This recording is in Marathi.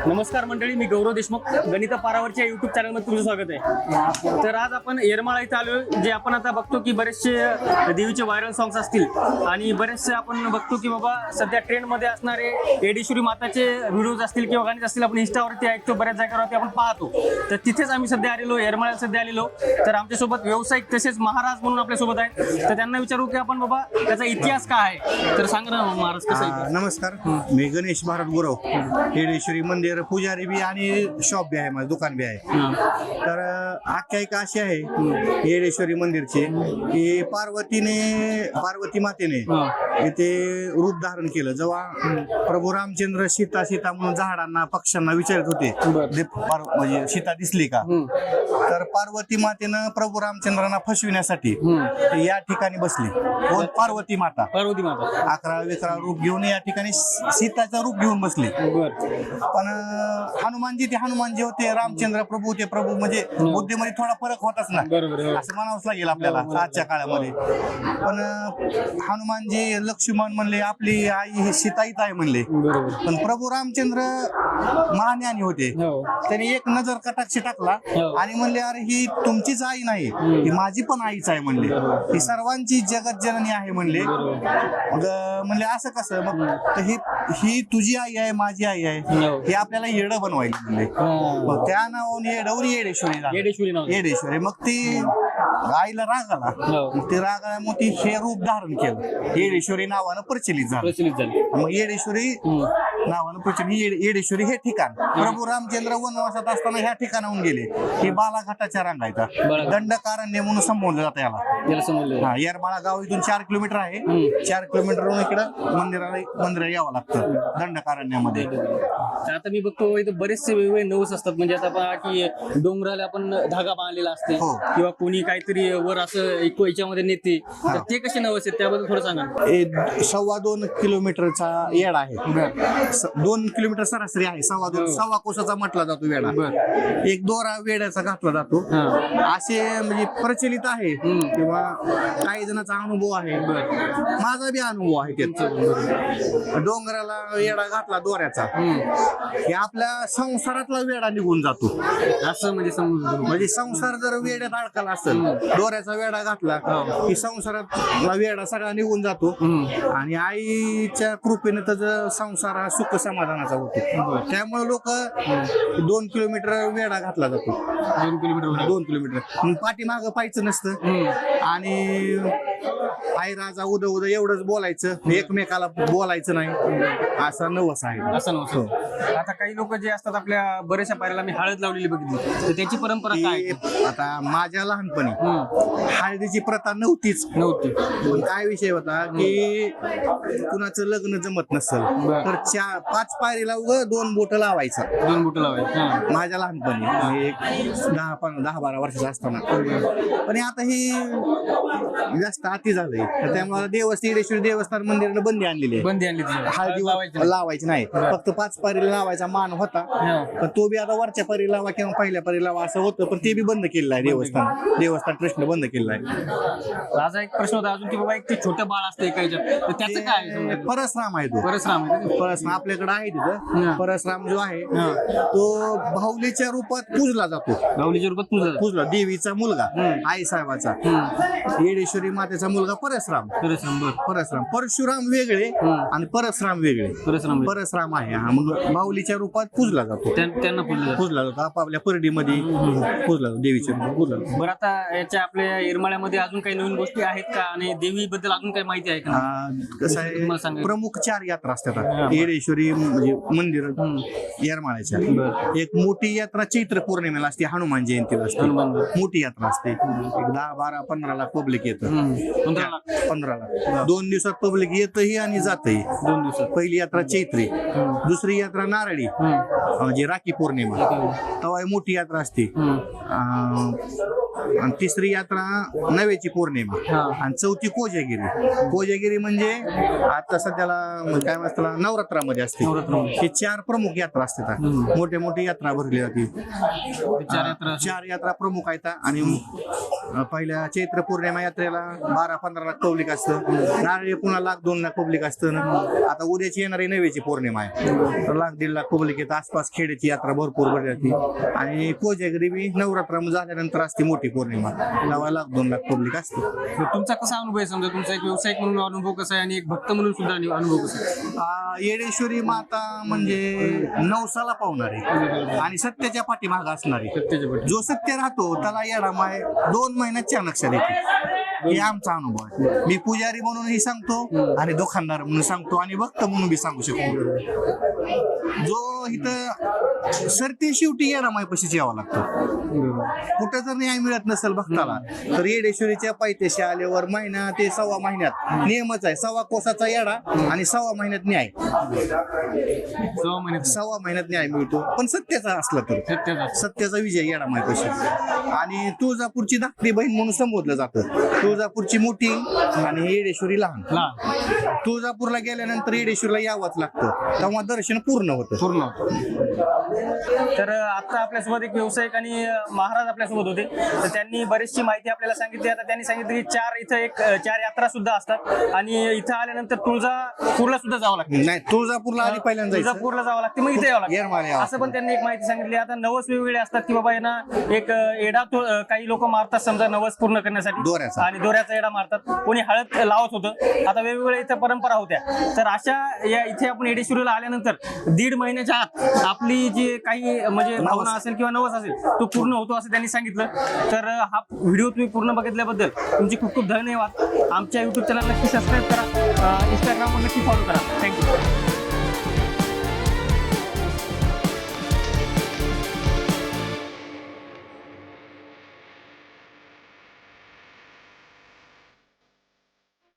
नमस्कार मंडळी, मी गौरव देशमुख गणित पारावरच्या युट्यूब चॅनलमध्ये तुमचं स्वागत आहे. तर आज आपण येरमाळा इथं आलो, जे आपण आता बघतो की बरेचसे देवीचे व्हायरल सॉंग्स असतील आणि बरेचसे आपण बघतो की बाबा सध्या ट्रेंडमध्ये असणारे येडेश्वरी माताचे व्हिडिओज असतील किंवा गाणी असतील, आपण इंस्टावरती ऐकतो, बऱ्याच जागेवरती आपण पाहतो. तर तिथेच आम्ही सध्या आलेलो, येरमाळ्याला सध्या आलेलो. तर आमच्यासोबत व्यावसायिक तसेच महाराज म्हणून आपल्यासोबत आहेत. तर त्यांना विचारू की आपण बाबा त्याचा इतिहास काय आहे, तर सांग ना महाराज कसा आहे. नमस्कार, मी गणेश भारत गुरव. येडेश्वरी मंदिर पुजारी बी आणि शॉप बी आहे, माझं दुकान बी आहे. तर आख्यायिका अशी आहे येडेश्वरी मंदिरची की पार्वती मातेने इथे रूप धारण केलं. जेव्हा प्रभू रामचंद्र सीता म्हणून झाडांना पक्ष्यांना विचारत होते म्हणजे सीता दिसली का, तर पार्वती मातेनं प्रभू रामचंद्रांना फसविण्यासाठी या ठिकाणी बसली. कोण? पार्वती माता 11 रूप घेऊन या ठिकाणी सीताचं रूप घेऊन बसली. पण हनुमान जे होते, रामचंद्र प्रभू ते प्रभू, म्हणजे बुद्धीमध्ये थोडा फरक होताच ना, असं म्हणावंच लागेल आपल्याला आजच्या काळामध्ये. पण हनुमानजी लक्ष्मण म्हणले आपली आई ही सीताईच आहे म्हणले. पण प्रभू रामचंद्र महाज्ञानी होते, त्यांनी एक नजर कटाक्ष टाकला आणि म्हणले अरे ही तुमचीच आई नाही, ही माझी पण आईच आहे म्हणले, ही सर्वांची जगत जननी आहे म्हणले. मग म्हणले असं कसं, मग ही तुझी आई आहे, माझी आई आहे, हे आपल्याला येडं बनवायला म्हणले. मग त्या नावाने येडवरी येडेश्वरी. मग ती आईला राग आला, मग ते राग आल्यामुळे ती हे रूप धारण केलं, येडेश्वरी नावानं प्रचलित झालं. मग येडेश्वरी नावानं प्रचलित, येडेश्वरी हे ठिकाण प्रभू रामचंद्र वनवासात असताना ह्या ठिकाणाहून गेले. हे बालाघाटाच्या रांगायचा दंडकारण्य म्हणून संबोधलं जातं याला. येरमाळा गाव इथून 4 किलोमीटर आहे. 4 किलोमीटरवरून इकडं मंदिराला यावं लागतं दंडकारण्यामध्ये. आता मी बघतो इथे बरेचसे वेगवेगळे नवस असतात, म्हणजे आता पहा की डोंगराला आपण धागा बांधलेला असते किंवा कोणी काहीतरी वर असं याच्यामध्ये नेते, तर ते कसे नवस आहेत त्याबद्दल थोडं सांगा. 2.25 किलोमीटरचा येडा आहे. 2 किलोमीटर सरासरी आहे. सव्वा कोसाचा म्हटला जातो वेडा. एक दोरा वेड्याचा घातला जातो असे म्हणजे प्रचलित आहे किंवा काही जणांचा अनुभव आहे. माझा बी अनुभव आहे त्याचा. डोंगराला वेडा घातला दोऱ्याचा की आपल्या संसारातला वेडा निघून जातो. असं म्हणजे संसार जर वेड्यात अडकला असेल, दोऱ्याचा वेडा घातला की संसारातला वेडा सगळा निघून जातो आणि आईच्या कृपेने त्याचा संसार हा सुख समाधानाचा होतो. त्यामुळे लोक 2 किलोमीटर वेडा घातला जातो. 2 किलोमीटर पाठीमाग पाहायचं नसतं आणि आई राजा उद एवढंच बोलायचं, एकमेकाला बोलायचं नाही, असा नवस आहे. असं नव्हतं. आता काही लोक जे असतात, आपल्या बऱ्याचशा पायऱ्याला मी हळद लावलेली बघितली, तर त्याची परंपरा काय? आता माझ्या लहानपणी हळदीची प्रथा नव्हती. पण काय विषय होता की कुणाचं लग्न जमत नसेल तर 5 पायरीला 2 बोट लावायचं. माझ्या लहानपणी 10-12 वर्षाचा असताना. पण आता ही जास्त अति झालंय, त्यामुळे येडेश्वरी देवस्थान मंदिरानं बंदी आणलेली आहे. हळदी लावायची नाही, फक्त 5 पायरीला लावायचा मान होता. पण तो बी आता वरच्या पारी लावा किंवा पहिल्या पारी लावा असं होतं, पण ते बी बंद केलेलं आहे. देवस्थान ट्रस्टने बंद केलेलं आहे. माझा एक प्रश्न होता अजून की बाबा एक ते छोटं बाळ असतं एका ह्याच्यात, तर त्याचं काय? परसराम आहे तो. परसराम आपल्याकडे आहे तिथं. परसराम जो आहे तो बाहुलीच्या रूपात पूजला जातो. पूजला देवीचा मुलगा, आई साहेबाचा, येडेश्वरी मातेचा मुलगा परसराम. परशुराम वेगळे आणि परसराम वेगळे. परसराम आहे हा. मग बाहुलीच्या रूपात पूजला जातो. त्यांना पूजला जातो आपापल्या परडीमध्ये पूजला जातो, देवीच्या रूपात पूजला जातो. बरं, आता याच्या आपल्या येरमाळ्यामध्ये अजून काही नवीन गोष्टी आहेत का आणि देवी बद्दल अजून काही माहिती आहे का? कसं आहे, प्रमुख 4 यात्रा असतात येडेश्वरी म्हणजे मंदिर येरमाळ्याच्या. एक मोठी यात्रा चैत्र पौर्णिमेला असते, हनुमान जयंतीला असते. मोठी यात्रा असते. 10-12-15 पब्लिक येतं. 15ला 2 दिवसात पब्लिक येतही आणि जातही. 2 दिवसात पहिली यात्रा चैत्री, दुसरी यात्रा नारळी म्हणजे राखी पौर्णिमा, तेव्हा मोठी यात्रा असते. आणि तिसरी यात्रा नव्याची पौर्णिमा हा. आणि चौथी कोजागिरी म्हणजे आता सध्याला काय म्हणतात त्याला नवरात्रामध्ये असते. नवरात्रामध्ये. हे 4 प्रमुख यात्रा असतात. मोठे मोठी यात्रा भरली जाते. 4 यात्रा 4 यात्रा प्रमुख आहेत आणि पहिल्या चैत्र पौर्णिमा यात्रेला 12-15 लाख पब्लिक असतं. नारळी पुन्हा 1-2 लाख पब्लिक असतं. आता उद्याची येणारी नव्याची पौर्णिमा आहे, तर 1-1.5 लाख पब्लिक येतं. आसपास खेड्याची यात्रा भरपूर भरली जाते. आणि कोजागिरी बी नवरात्र झाल्यानंतर असते मोठी पौर्णिमा, 1-2 लाख पब्लिक असते. तुमचा कसा अनुभव आहे? समजा तुमचा एक व्यावसायिक म्हणून अनुभव कसा आहे आणि एक भक्त म्हणून सुद्धा अनुभव कसा आहे? येडेश्वरी माता म्हणजे नवसाला पावणारी आणि सत्याच्या पाठीमाग असणारी. जो सत्य राहतो त्याला येडामाय 2 महिन्यात चाणक्य देते. हे आमचा अनुभव आहे. मी पुजारी म्हणूनही सांगतो आणि दुकानदार म्हणून सांगतो आणि भक्त म्हणून बी सांगू शकतो. जो इथं सरते शेवटी येडामायपाशीच यावं लागतं. कुठं जर न्याय मिळत नसेल भक्ताला तर येडेश्वरीच्या पायथ्याशी आल्यावर महिना ते 1.25 महिन्यात नियमच आहे. 1.25 कोसाचा येडा आणि 1.25 महिन्यात न्याय. 1.25 महिन्यात न्याय मिळतो, पण सत्याचा असला तर सत्याचा विजय येडामायपाशी. आणि तुळजापूरची धाकटी बहीण म्हणून संबोधलं जातं. तुळजापूरची मोठी आणि येडेश्वरी लहान. तुळजापूरला गेल्यानंतर येडेश्वरीला यावंच लागतं, तेव्हा दर्शन पूर्ण होतं. तर आता आपल्यासोबत एक व्यावसायिक आणि महाराज आपल्यासोबत होते, तर त्यांनी बरीचशी माहिती आपल्याला सांगितली. आता त्यांनी सांगितलं की 4 यात्रा सुद्धा असतात आणि इथं आल्यानंतर तुळजापूरला सुद्धा जावं लागतं. नाही, तुळजापूरला आधी पहिल्यांदा जायचं. तुळजापूरला जावं लागते, मग इथे यावं येरमाळ्याला लागतं, असं पण त्यांनी एक माहिती सांगितली. आता नवस वेगवेगळे असतात की बाबा यांना एक एडा काही लोक मारतात समजा नवस पूर्ण करण्यासाठी, दोऱ्याचा. आणि दोऱ्याचा एडा मारतात. कोणी हळद लावत होतं. आता वेगवेगळ्या इथं परंपरा होत्या. तर अशा या इथे आपण येडेश्वरीला आल्यानंतर 1.5 महिन्याच्या आत आपली जी काही म्हणजे भावना असेल किंवा नवस असेल तो पूर्ण होतो असं त्यांनी सांगितलं. तर हा व्हिडिओ तुम्ही पूर्ण बघितल्याबद्दल तुमचे खूप खूप धन्यवाद. आमच्या युट्यूब चॅनल नक्की सबस्क्राईब करा, इंस्टाग्रामवर नक्की फॉलो करा. थँक्यू.